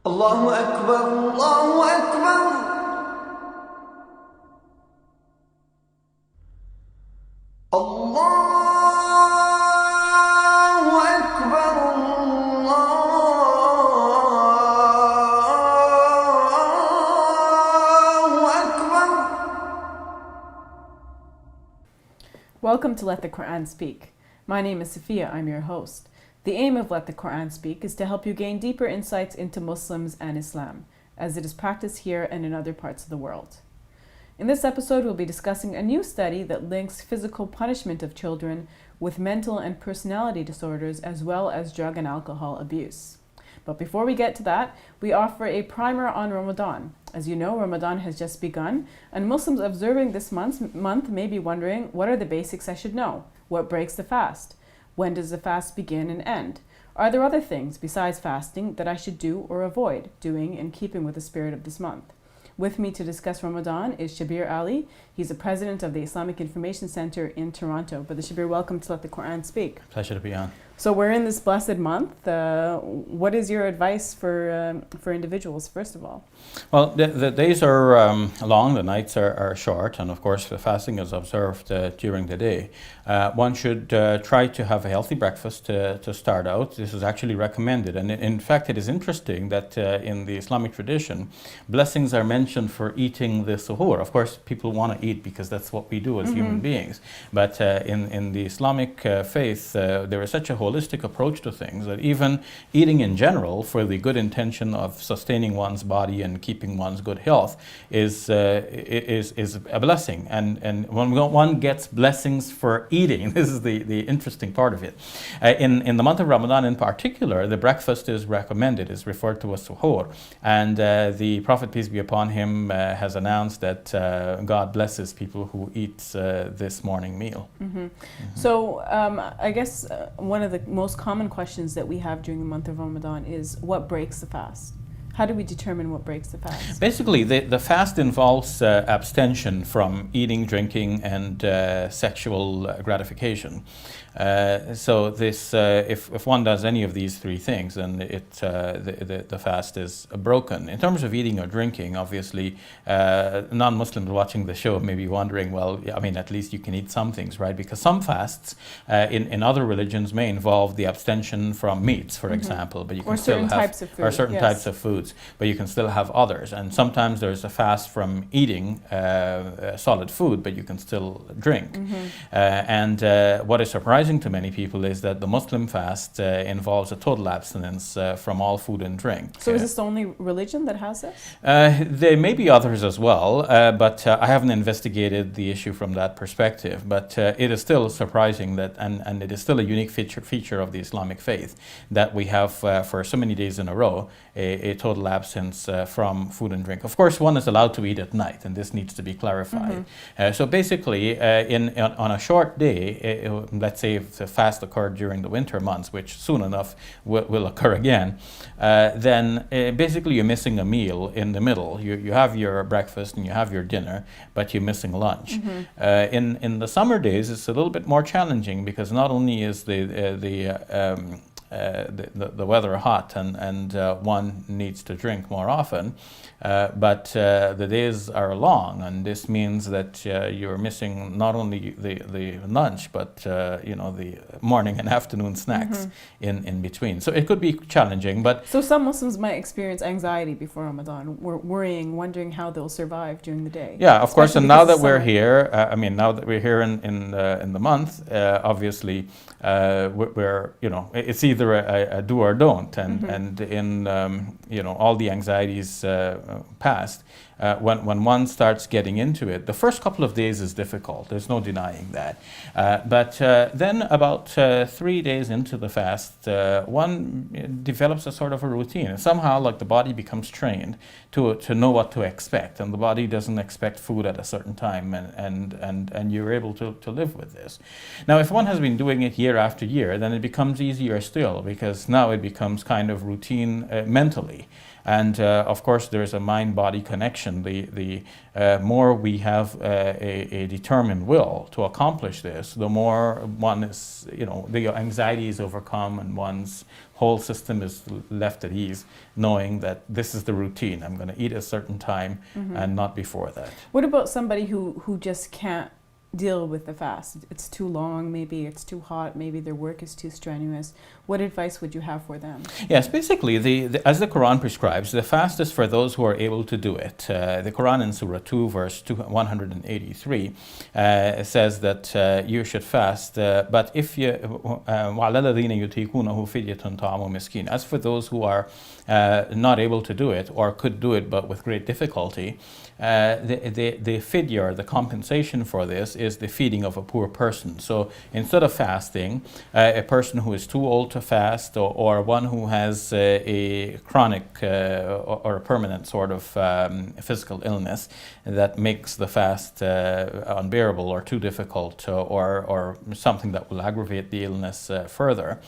الله أكبر الله أكبر الله أكبر الله أكبر. Welcome to Let the Quran Speak. My name is Sophia, I'm your host. The aim of Let the Quran Speak is to help you gain deeper insights into Muslims and Islam, as it is practiced here and in other parts of the world. In this episode, we'll be discussing a new study that links physical punishment of children with mental and personality disorders as well as drug and alcohol abuse. But before we get to that, we offer a primer on Ramadan. As you know, Ramadan has just begun, and Muslims observing this month may be wondering, what are the basics I should know? What breaks the fast? When does the fast begin and end? Are there other things besides fasting that I should do or avoid doing in keeping with the spirit of this month? With me to discuss Ramadan is Shabir Ali. He's the president of the Islamic Information Center in Toronto. Brother Shabir, welcome to Let the Quran Speak. Pleasure to be on. So we're in this blessed month. What is your advice for individuals, first of all? Well, the days are long, the nights are short, and of course the fasting is observed during the day. One should try to have a healthy breakfast to start out. This is actually recommended, and in fact it is interesting that in the Islamic tradition, blessings are mentioned for eating the suhoor. Of course, people want to eat because that's what we do as human beings, but in the Islamic faith, there is such a holistic approach to things that even eating in general for the good intention of sustaining one's body and keeping one's good health is a blessing, and when one gets blessings for eating, this is the interesting part of it. In the month of Ramadan in particular, the breakfast is recommended, is referred to as suhoor, and the Prophet, peace be upon him, has announced that God blesses people who eat this morning meal. So I guess one of the most common questions that we have during the month of Ramadan is, what breaks the fast? How do we determine what breaks the fast? Basically, the fast involves abstention from eating, drinking, and sexual gratification. So this, if one does any of these three things, then the fast is broken. In terms of eating or drinking, obviously, non-Muslims watching the show may be wondering, well, I mean, at least you can eat some things, right? Because some fasts in other religions may involve the abstention from meats, for example, but you can still have types of food, or certain types of foods, but you can still have others. And sometimes there's a fast from eating solid food, but you can still drink. And what is surprising to many people is that the Muslim fast involves a total abstinence from all food and drink. So is this the only religion that has this? There may be others as well, but I haven't investigated the issue from that perspective. But it is still surprising that, and it is still a unique feature of the Islamic faith, that we have for so many days in a row a total absence from food and drink. Of course, one is allowed to eat at night, and this needs to be clarified. So basically, on a short day, let's say if the fast occurred during the winter months, which soon enough will occur again, then basically you're missing a meal in the middle. You have your breakfast and you have your dinner, but you're missing lunch. In the summer days, it's a little bit more challenging because not only is the weather hot and one needs to drink more often, but the days are long, and this means that you're missing not only the lunch, but the morning and afternoon snacks in between. So it could be challenging, but so some Muslims might experience anxiety before Ramadan, worrying, wondering how they'll survive during the day. Yeah, of course. And now that we're summer. here, now that we're here in the month, obviously we're it's either a do or don't, and in all the anxieties past, when one starts getting into it, the first couple of days is difficult. There's no denying that. But then about 3 days into the fast, one develops a sort of a routine. And somehow, like, the body becomes trained to know what to expect, and the body doesn't expect food at a certain time, and you're able to live with this. Now, if one has been doing it year after year, then it becomes easier still, because now it becomes kind of routine mentally. And of course, there's a mind-body connection mentioned, the more we have a determined will to accomplish this, the more one is, the anxiety is overcome and one's whole system is left at ease, knowing that this is the routine. I'm going to eat at a certain time and not before that. What about somebody who just can't deal with the fast? It's too long, maybe it's too hot, maybe their work is too strenuous. What advice would you have for them? Yes, basically, as the Quran prescribes, the fast is for those who are able to do it. The Quran in Surah 2, verse 183, says that you should fast, but if you, وَعَلَى الَّذِينَ يُطِيقُونَهُ فِدْيَةٌ طَعَامُ مِسْكِينٍ. As for those who are not able to do it, or could do it but with great difficulty, the fidya, or the compensation for this, is the feeding of a poor person. So instead of fasting, a person who is too old to fast, or one who has a chronic or a permanent sort of physical illness that makes the fast unbearable or too difficult, or something that will aggravate the illness further,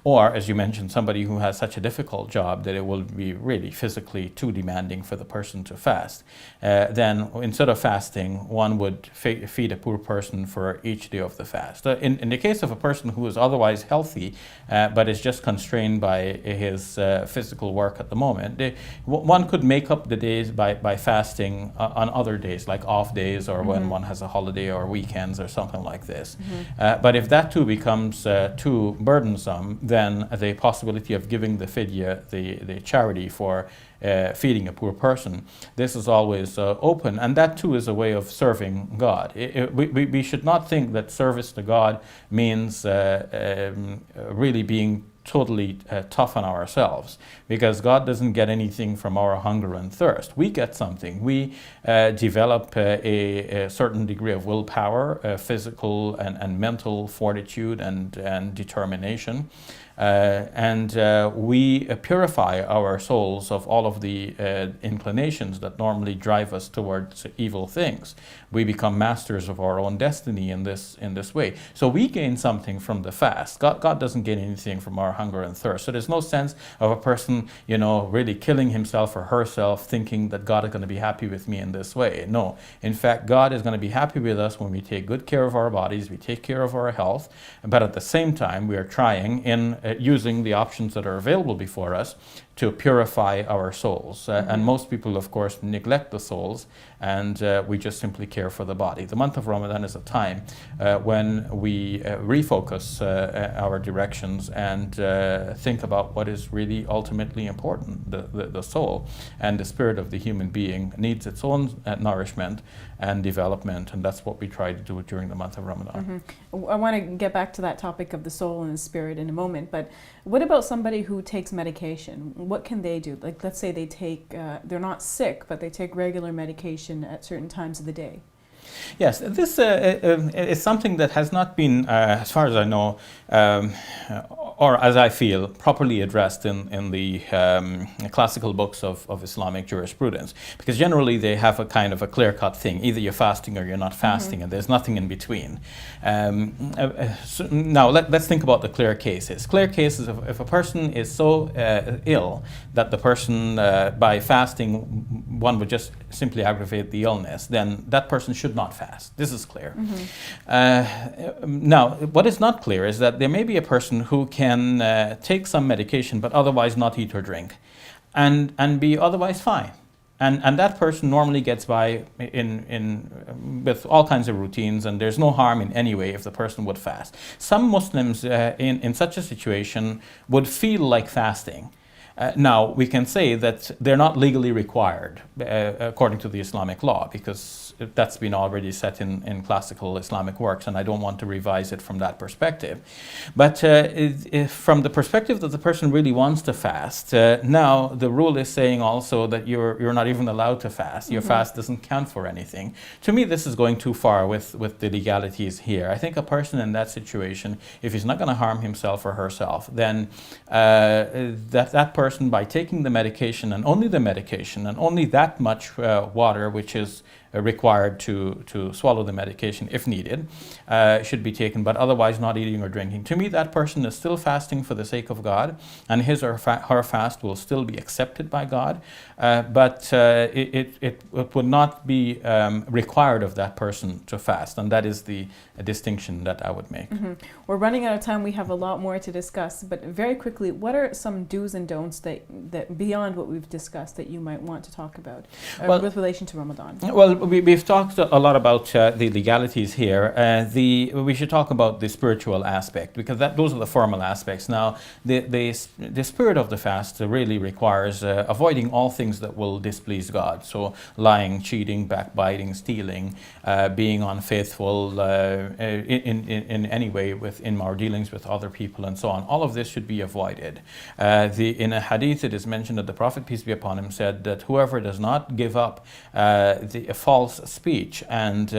or, as you mentioned, somebody who has such a difficult job that it will be really physically too demanding for the person to fast, then instead of fasting, one would feed a poor person for each day of the fast. In the case of a person who is otherwise healthy, but is just constrained by his physical work at the moment, one could make up the days by fasting on other days, like off days, or when one has a holiday, or weekends, or something like this. But if that too becomes too burdensome, then the possibility of giving the fidya, the charity for feeding a poor person, this is always open, and that too is a way of serving God. We should not think that service to God means really being totally tough on ourselves, because God doesn't get anything from our hunger and thirst. We get something. We develop a certain degree of willpower, physical and mental fortitude and determination. And we purify our souls of all of the inclinations that normally drive us towards evil things. We become masters of our own destiny in this way. So we gain something from the fast. God doesn't gain anything from our hunger and thirst. So there's no sense of a person, really killing himself or herself, thinking that God is going to be happy with me in this way. No. In fact, God is going to be happy with us when we take good care of our bodies, we take care of our health, but at the same time, we are trying in using the options that are available before us to purify our souls. And most people, of course, neglect the souls, and we just simply care for the body. The month of Ramadan is a time when we refocus our directions and think about what is really ultimately important. The soul and the spirit of the human being needs its own nourishment and development, and that's what we try to do during the month of Ramadan. I want to get back to that topic of the soul and the spirit in a moment, but what about somebody who takes medication? What can they do? Like, let's say they take, they're not sick, but they take regular medication at certain times of the day. Yes, this is something that has not been, as far as I know, or as I feel, properly addressed in the classical books of Islamic jurisprudence. Because generally they have a kind of a clear-cut thing. Either you're fasting or you're not fasting, and there's nothing in between. So now let's think about the clear cases. Clear cases, if a person is so ill that the person, by fasting, one would just simply aggravate the illness, then that person should not fast. This is clear. Now, what is not clear is that there may be a person who can take some medication but otherwise not eat or drink and be otherwise fine. And that person normally gets by with all kinds of routines, and there's no harm in any way if the person would fast. Some Muslims in such a situation would feel like fasting. Now, we can say that they're not legally required according to the Islamic law, because that's been already set in classical Islamic works, and I don't want to revise it from that perspective. But from the perspective that the person really wants to fast, now the rule is saying also that you're not even allowed to fast. Your fast doesn't count for anything. To me, this is going too far with the legalities here. I think a person in that situation, if he's not going to harm himself or herself, then that person person, by taking the medication and only the medication and only that much water, which is required to swallow the medication if needed, should be taken, but otherwise not eating or drinking. To me, that person is still fasting for the sake of God, and his or her fast will still be accepted by God, but it would not be required of that person to fast, and that is the distinction that I would make. Mm-hmm. We're running out of time. We have a lot more to discuss, but very quickly, what are some do's and don'ts that beyond what we've discussed that you might want to talk about with relation to Ramadan? Well, we've talked a lot about the legalities here. We should talk about the spiritual aspect, because those are the formal aspects. Now, the spirit of the fast really requires avoiding all things that will displease God. So lying, cheating, backbiting, stealing, being unfaithful in any way in our dealings with other people and so on. All of this should be avoided. In a hadith, it is mentioned that the Prophet, peace be upon him, said that whoever does not give up the false speech and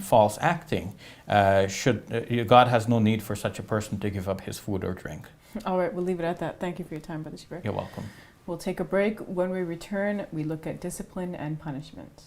false acting, God has no need for such a person to give up his food or drink. All right, we'll leave it at that. Thank you for your time, Brother Shibir. You're welcome. We'll take a break. When we return, we look at discipline and punishment.